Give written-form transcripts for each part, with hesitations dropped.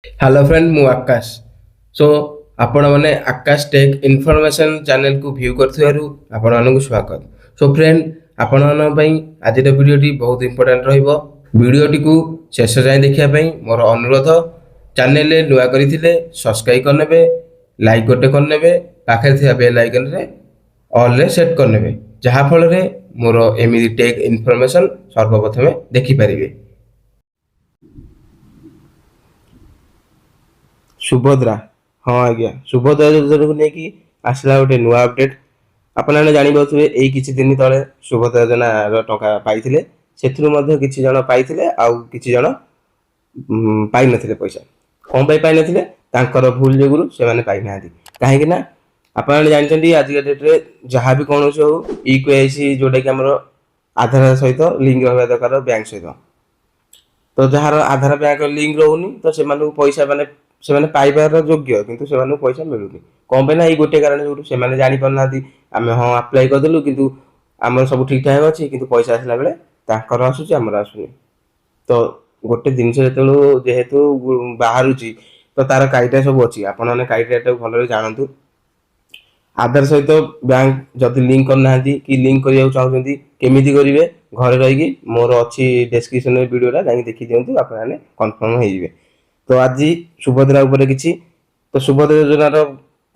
Hello friend मु आकाश। सो आपण मैंने आकाश टेक इनफॉरमेशन चैनल को व्यू करथिबारु आपण मानक स्वागत। सो फ्रेंड आपण मान पई आज वीडियोटी बहुत इंपोर्टेंट रहिबो। वीडियोटी को शेष जाए देखिया पई मोर अनुरोध। चैनल रे नुआ करिथिले सब्सक्राइब करनेबे, लाइक गोटे करनेबे, पाखे थिया बेल आइकन रे ऑल रे सेट करनेबे, जहा फल रे मोर एमिदी टेक इनफॉरमेशन सर्वप्रथमे देखि परिबे। सुभद्रा, हाँ आज्ञा, सुभद्रा योजना को लेकिन आसला गोटे नुआ अपडेट। आपने जाथे यही किसी दिन तले सुभद्रा योजना टंका पाई से किसी जन पाई आउ किसी जन पाई नथिले पैसा। कौन पाई नथिले तांकर भूल जोगुरु से माने पाई नांती। काहे कि ना आपने जानते आज के डेट रे जहाँ भी कौन हो इक्वेसी जोटा कि हमर आधार सहित लिंक रहा दरकार बैंक सहित। तो जार आधार बैंक लिंक रोनी तो से पैसा माने से माने पाइबार योग्य किंतु से माने पैसा मिलुनी। कौन पे ना ये गोटे कारण जो से माने जानि पारना आमे हाँ अप्लाई कर देलु किंतु आम सब ठीक ठाक अच्छी किंतु पैसा आसला बेले तांकर आसुची हमर आसुनी। तो गोटे जिनस जेहेतु बाहरुची तो तार क्राइटेरिया सब अच्छी। आपण माने क्राइटेरिया भल जानतु। आधार सहित बैंक जदि लिंक करना कि लिंक करिया चाहउछंती केमिति करिवे घरे रहिकी मोर अच्छी डिस्क्रिप्शन में वीडियोटा जाई देखि दियंतु आपण माने कंफर्म हो जिवे। तो आज सुभद्रा उपरे किछि तो सुभद्रा योजनार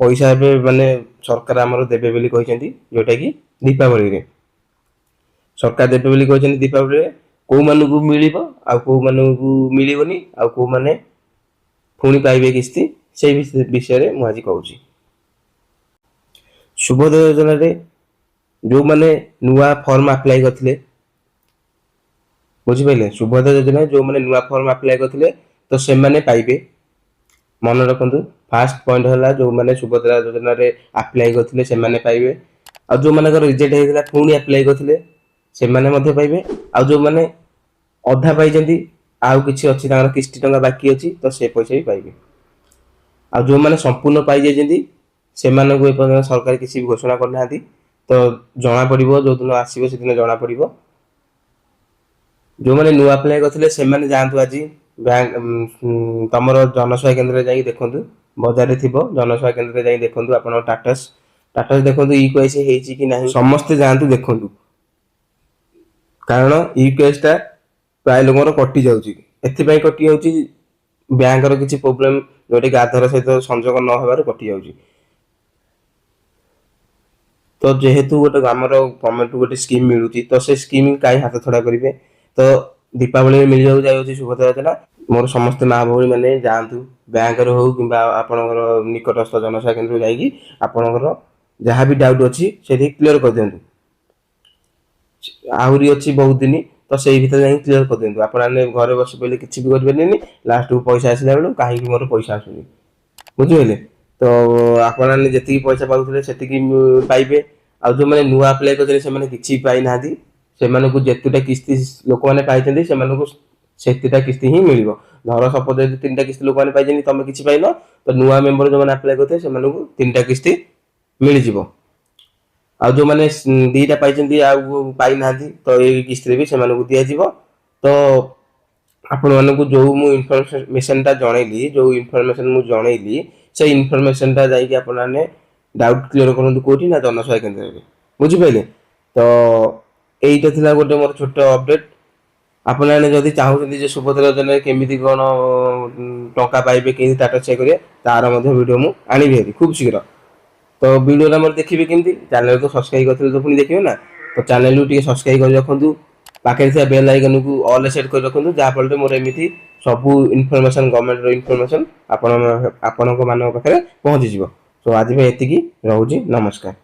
पैसा ए माने सरकार आमर देबे बोली कहिसेंती जोटा कि दीपावली रे सरकार देबे बोली कहिसेंती। दीपावली रे को मानकु मिलिबो आ को मानकु मिलिबोनी आ को माने पुणी पाइबे किस्ती से विषय रे मु आज कहूची। सुभद्रा योजना रे जो माने नुआ फॉर्म अप्लाई करथिले बुझी पाइले। सुभद्रा योजना जो माने नुआ फॉर्म अप्लाई करथिले तो से माने पाइबे। मन रखंतु फास्ट पॉइंट हला जो माने सुभद्रा योजना रे अप्लाई करथिले से माने पाइबे। आ जो माने रिजेक्ट हेतिला पुणी अप्लाई करथिले से माने मध्ये पाइबे। आ जो माने अधा पाइ जंती आउ किछि अछि तांगर किस्ती टंका बाकी अछि तो से पैसा भी पाइबे। आ जो माने संपूर्ण पाइ जंती से माने को एपर्यंत सरकार किछि भी घोषणा करनाहांती। तो जना पड़िबो जो दिन आसीबो से दिन जना पड़िबो। जो माने नुआ अप्लाई करथिले से माने जानतु आज बैंक तमर जनसेवा केंद्र रे जाई देखंतु बाजार रे थिबो जनसेवा केंद्र रे जाई देखंतु आपन टाटस देखंतु ई क्वेसी हेची कि नाही समस्त जानतु देखंतु। कारण ई क्वेसटा प्राय लोगोर कटि जाउची एथि पई कटि जाउची बैंक रो किछि प्रॉब्लम जोटे कि आधार सहित संजोग न होबार कटि जाउची। तो जेहेतु गोटे आमर गवर्नमेंट गोटे स्कीम मिलुची तो से स्कीम काई हाथ छड़ा करिवे। तो दीपावली में मिल जाउची सुभद्रा योजना। मोर समस्त माँ भौणी माने जानतु बैंक रे हो किबा आपनकर निकटस्थ जनसेवा केंद्र जाईकी आपनकर जहाँ भी डाउट अछि सेठी क्लियर कर देंतु। आहुरी अछि बहुत दिन तो सेही भीतर जाई क्लियर कर देंतु। आपण ने घरे बस पहिले किछि भी करबेनी लास्ट को पैसा आसिला बेलु काहे कि मोर पैसा आसुनी बुझिले। तो आपण ने जति पैसा पाउथले सेति की पाइबे। आ जो माने नुआ अप्लाई करथले से माने किछि पाइ नाथि से माने को जेतुटा किस्ती लोक माने पाइछन्ती से माने को सेतिटा किस्ती ही मिलिबो। धर सपोज यदि तीनटा किस्ती लोक माने पाइछन्ती तमे किछि पाइनो तो नुआ मेंबर जो माने अप्लाई करथे से माने को तीनटा किस्ती मिलि जिवो। आ जो माने दीटा पाइछन्ती आ पाइ नाथि तो ए किस्ती रे भी से माने को दिया जिवो। तो आपण माने को जो मु इन्फॉर्मेशन ता जणैली जो इन्फॉर्मेशन मु जणैली से इन्फॉर्मेशन ता जाई कि आपण माने डाउट क्लियर करंतु कोठी ना जनसेवा केंद्र रे बुझि पाइले। तो एइटा थिला गोटे मोर छोट अपडेट। आपण माने जदि चाहुछन्ती जे सुभद्रा योजना केमिति कोन टंका पाइबे केमिति टाटा चेक करिए तार मध्ये वीडियो मु आनी भेरी खूब शीघ्र। तो वीडियो नंबर देखिबे केमिति चैनल को सब्सक्राइब करथिले तो पुनी देखिबे ना। तो चैनल को टिके सब्सक्राइब कर रखंतु पाखे से बेल आइकन को ऑल सेट कर रखंतु जहा फल मोर एमिति सब इन्फॉर्मेशन गवर्नमेंट रो इन्फॉर्मेशन आपण को मानक पाखे पहुंची जिवो। तो आज में एतिकी रहउची नमस्कार।